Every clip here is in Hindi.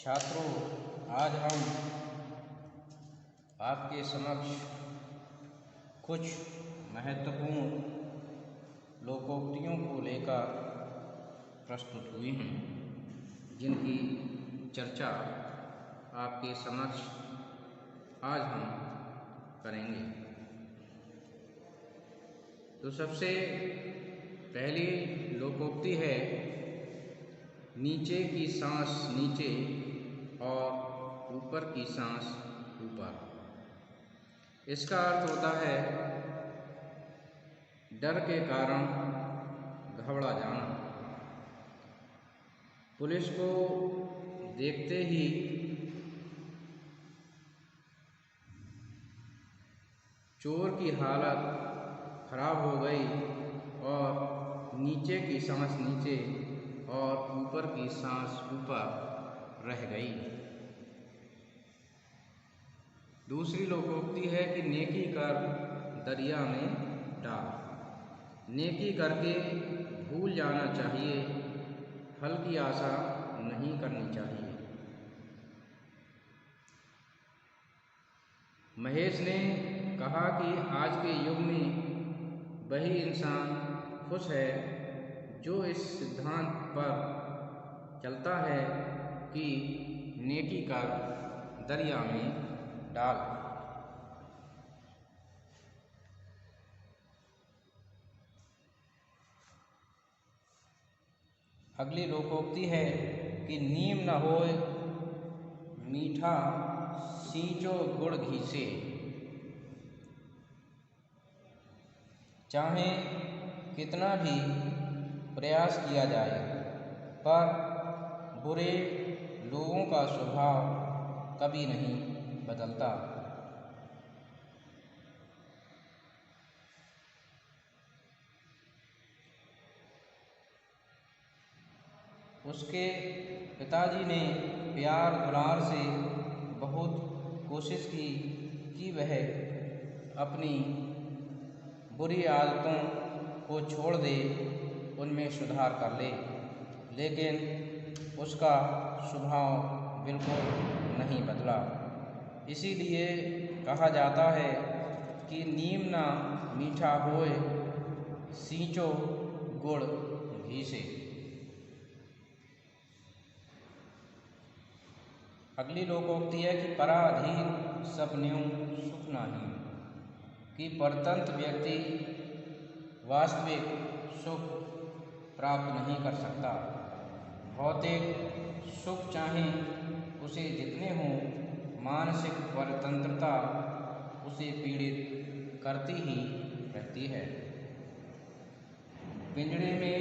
छात्रों, आज हम आपके समक्ष कुछ महत्वपूर्ण लोकोक्तियों को लेकर प्रस्तुत हुई हैं, जिनकी चर्चा आपके समक्ष आज हम करेंगे। तो सबसे पहली लोकोक्ति है, नीचे की सांस नीचे और ऊपर की सांस ऊपर। इसका अर्थ होता है डर के कारण घबरा जाना। पुलिस को देखते ही चोर की हालत खराब हो गई और नीचे की सांस नीचे और ऊपर की सांस ऊपर रह गई। दूसरी लोकोक्ति है कि नेकी कर दरिया में डाल। नेकी करके भूल जाना चाहिए, फल की आशा नहीं करनी चाहिए। महेश ने कहा कि आज के युग में वही इंसान खुश है जो इस सिद्धांत पर चलता है कि नेकी कर दरिया में डाल। अगली लोकोक्ति है कि नीम न होए मीठा सींचो गुड़ घी से। चाहे कितना भी प्रयास किया जाए, पर बुरे लोगों का स्वभाव कभी नहीं बदलता। उसके पिताजी ने प्यार दुलार से बहुत कोशिश की कि वह अपनी बुरी आदतों को छोड़ दे, उनमें सुधार कर ले, लेकिन उसका स्वभाव बिल्कुल नहीं बदला। इसीलिए कहा जाता है कि नीम ना मीठा होए सींचो गुड़ घी से। अगली लोकोक्ति है कि पराधीन सपन्यों सुख नाही। कि परतंत्र व्यक्ति वास्तविक सुख प्राप्त नहीं कर सकता। भौतिक सुख चाहे उसे जितने हों, मानसिक परतंत्रता उसे पीड़ित करती ही रहती है। पिंजड़े में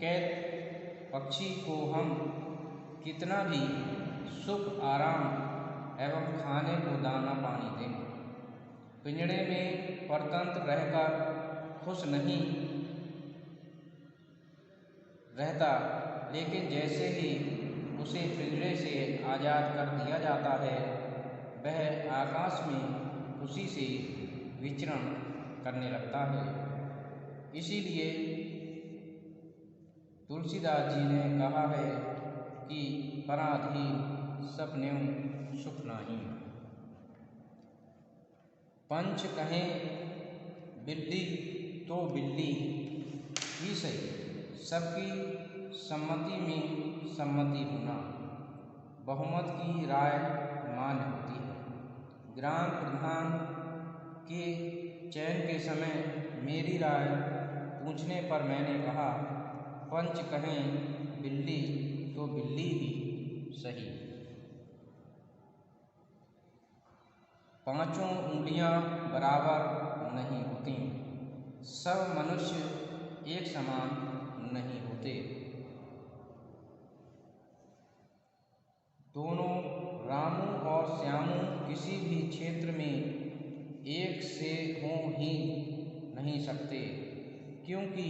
कैद पक्षी को हम कितना भी सुख आराम एवं खाने को दाना पानी दें, पिंजड़े में परतंत्र रहकर खुश नहीं रहता। लेकिन जैसे ही उसे पिंजड़े से आज़ाद कर दिया जाता है, वह आकाश में खुशी से विचरण करने लगता है। इसीलिए तुलसीदास जी ने कहा है कि पराधीन सपन्यों सुख नाही। पंच कहें बिल्ली तो बिल्ली ही सही, सबकी सम्मति में सम्मति होना बहुमत की राय मान्य होती है। ग्राम प्रधान के चयन के समय मेरी राय पूछने पर मैंने कहा, पंच कहें बिल्ली तो बिल्ली ही सही। पांचों उंगलियां बराबर नहीं होती, सब मनुष्य एक समान नहीं होते। दोनों रामू और श्यामू किसी भी क्षेत्र में एक से हो ही नहीं सकते, क्योंकि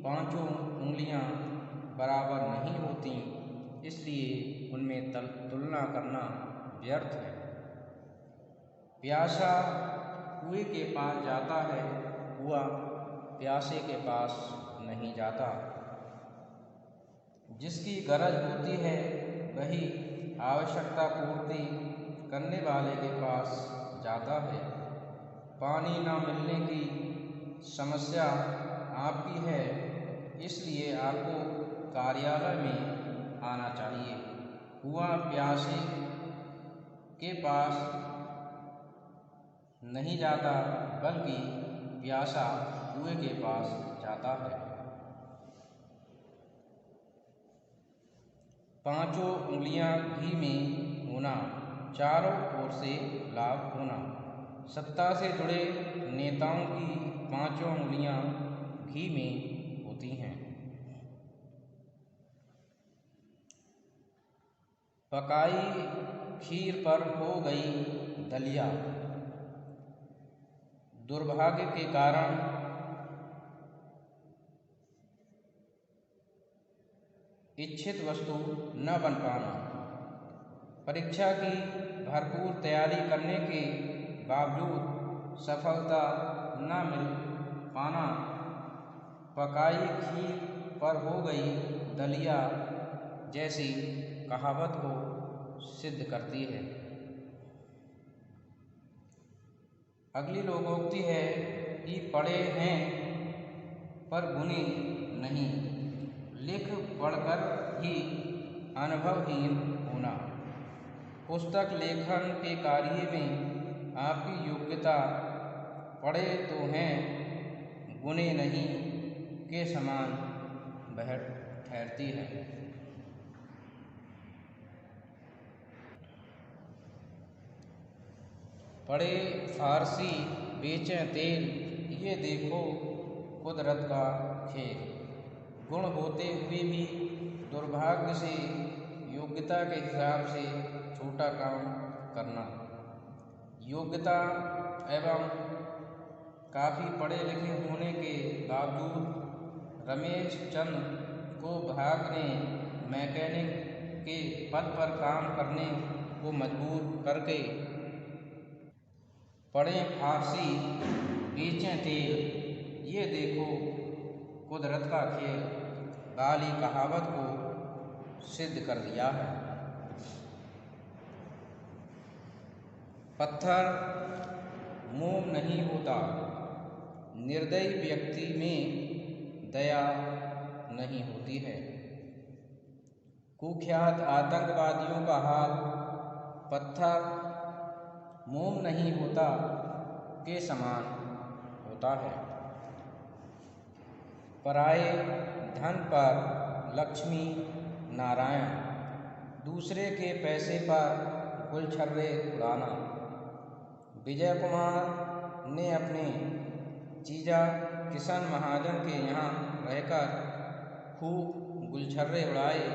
पांचों उंगलियां बराबर नहीं होती, इसलिए उनमें तुलना करना व्यर्थ है। प्यासा कुएं के पास जाता है, कुआं प्यासे के पास नहीं जाता। जिसकी गरज होती है वही आवश्यकता पूर्ति करने वाले के पास जाता है। पानी न मिलने की समस्या आपकी है, इसलिए आपको कार्यालय में आना चाहिए। कुआं प्यासे के पास नहीं जाता, बल्कि प्यासा कुएं के पास जाता है। पांचों उंगलियां घी में होना, चारों ओर से लाभ होना। सत्ता से जुड़े नेताओं की पांचों उंगलियां घी में होती हैं। पकाई खीर पर हो गई दलिया, दुर्भाग्य के कारण इच्छित वस्तु न बन पाना। परीक्षा की भरपूर तैयारी करने के बावजूद सफलता न मिल पाना, पकाई खीर पर हो गई दलिया जैसी कहावत को सिद्ध करती है। अगली लोकोक्ति है कि पढ़े हैं पर गुने नहीं, लिख पढ़कर ही अनुभवहीन होना। पुस्तक लेखन के कार्य में आपकी योग्यता पढ़े तो हैं, गुने नहीं के समान ठहरती है। पढ़े फारसी बेचें तेल, ये देखो कुदरत का खेल। गुण होते हुए भी दुर्भाग्य से योग्यता के हिसाब से छोटा काम करना। योग्यता एवं काफ़ी पढ़े लिखे होने के बावजूद रमेश चंद्र को भाग ने मैकेनिक के पद पर काम करने को मजबूर करके पढ़ें फारसी बेचें तेल, ये देखो कुदरत का खेल वाली कहावत को सिद्ध कर दिया है। पत्थर मोम नहीं होता, निर्दयी व्यक्ति में दया नहीं होती है। कुख्यात आतंकवादियों का हाल पत्थर मोम नहीं होता के समान होता है। पराये धन पर लक्ष्मी नारायण, दूसरे के पैसे पर गुलछर्रे उड़ाना। विजय कुमार ने अपने जीजा किशन महाजन के यहाँ रहकर खूब गुलछर्रे उड़ाए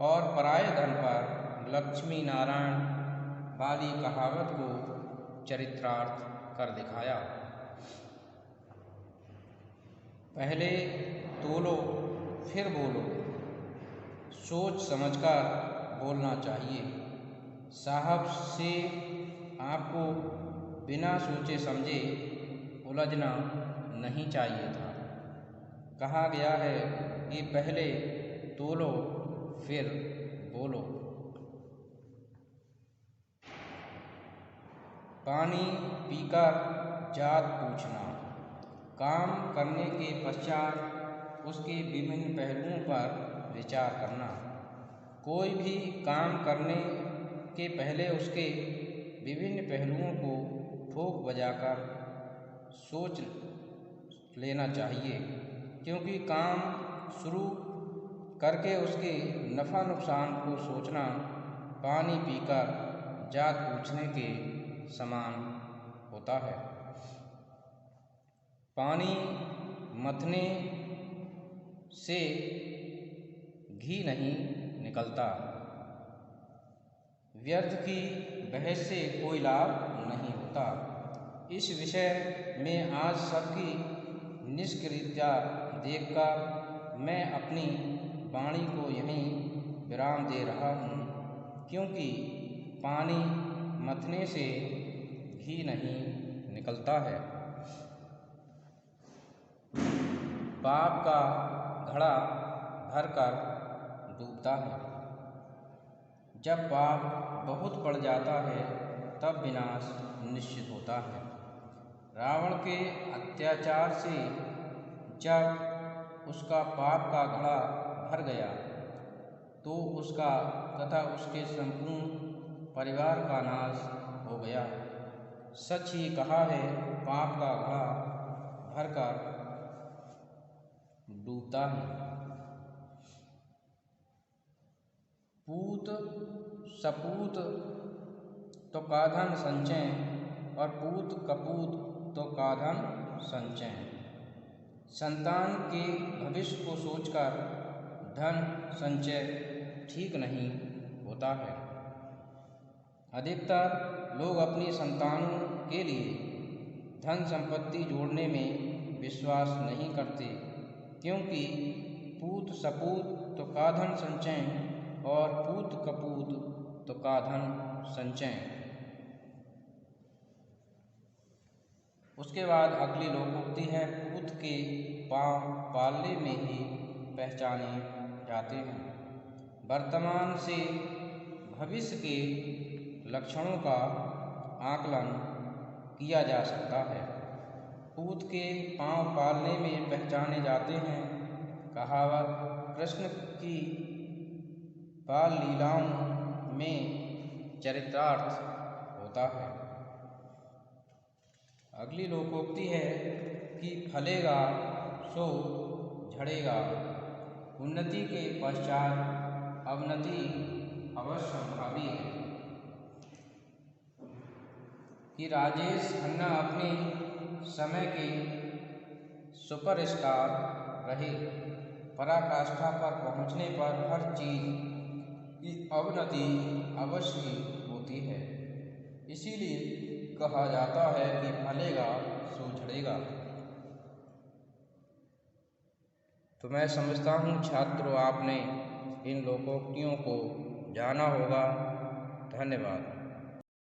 और पराये धन पर लक्ष्मी नारायण वाली कहावत को चरितार्थ कर दिखाया। पहले तोलो फिर बोलो, सोच समझकर बोलना चाहिए। साहब से आपको बिना सोचे समझे उलझना नहीं चाहिए था। कहा गया है कि पहले तोलो फिर बोलो। पानी पीकर जात पूछना, काम करने के पश्चात उसके विभिन्न पहलुओं पर विचार करना। कोई भी काम करने के पहले उसके विभिन्न पहलुओं को ठोक बजाकर सोच लेना चाहिए, क्योंकि काम शुरू करके उसके नफ़ा नुकसान को सोचना पानी पीकर जात पूछने के समान होता है। पानी मथने से घी नहीं निकलता, व्यर्थ की बहस से कोई लाभ नहीं होता। इस विषय में आज सबकी निष्क्रियता देखकर मैं अपनी वाणी को यहीं विराम दे रहा हूँ, क्योंकि पानी मथने से घी नहीं निकलता है। पाप का घड़ा भरकर डूबता है। जब पाप बहुत बढ़ जाता है तब विनाश निश्चित होता है। रावण के अत्याचार से जब उसका पाप का घड़ा भर गया तो उसका तथा उसके संपूर्ण परिवार का नाश हो गया। सच ही कहा है, पाप का घड़ा भरकर डूबता है। पूत सपूत तो काधन संचय और पूत कपूत तो काधन संचय। संतान के भविष्य को सोचकर धन संचय ठीक नहीं होता है। अधिकतर लोग अपनी संतानों के लिए धन संपत्ति जोड़ने में विश्वास नहीं करते, क्योंकि पूत सपूत तो काधन संचय और पूत कपूत तो काधन संचय। उसके बाद अगली लोकोक्ति है, पूत के पांव पालने में ही पहचाने जाते हैं। वर्तमान से भविष्य के लक्षणों का आकलन किया जा सकता है। पूत के पांव पालने में पहचाने जाते हैं। कहावत कृष्ण की बाल लीलाओं में चरितार्थ होता है। अगली लोकोक्ति है कि फलेगा सो झड़ेगा, उन्नति के पश्चात अवनति अवश्य भावी है। कि राजेश खन्ना अपने समय के सुपरस्टार रहे। पराकाष्ठा पर पहुंचने पर हर चीज की अवनति अवश्य होती है, इसीलिए कहा जाता है कि फलेगा सो झड़ेगा। तो मैं समझता हूँ छात्रों, आपने इन लोकोक्तियों को जाना होगा। धन्यवाद।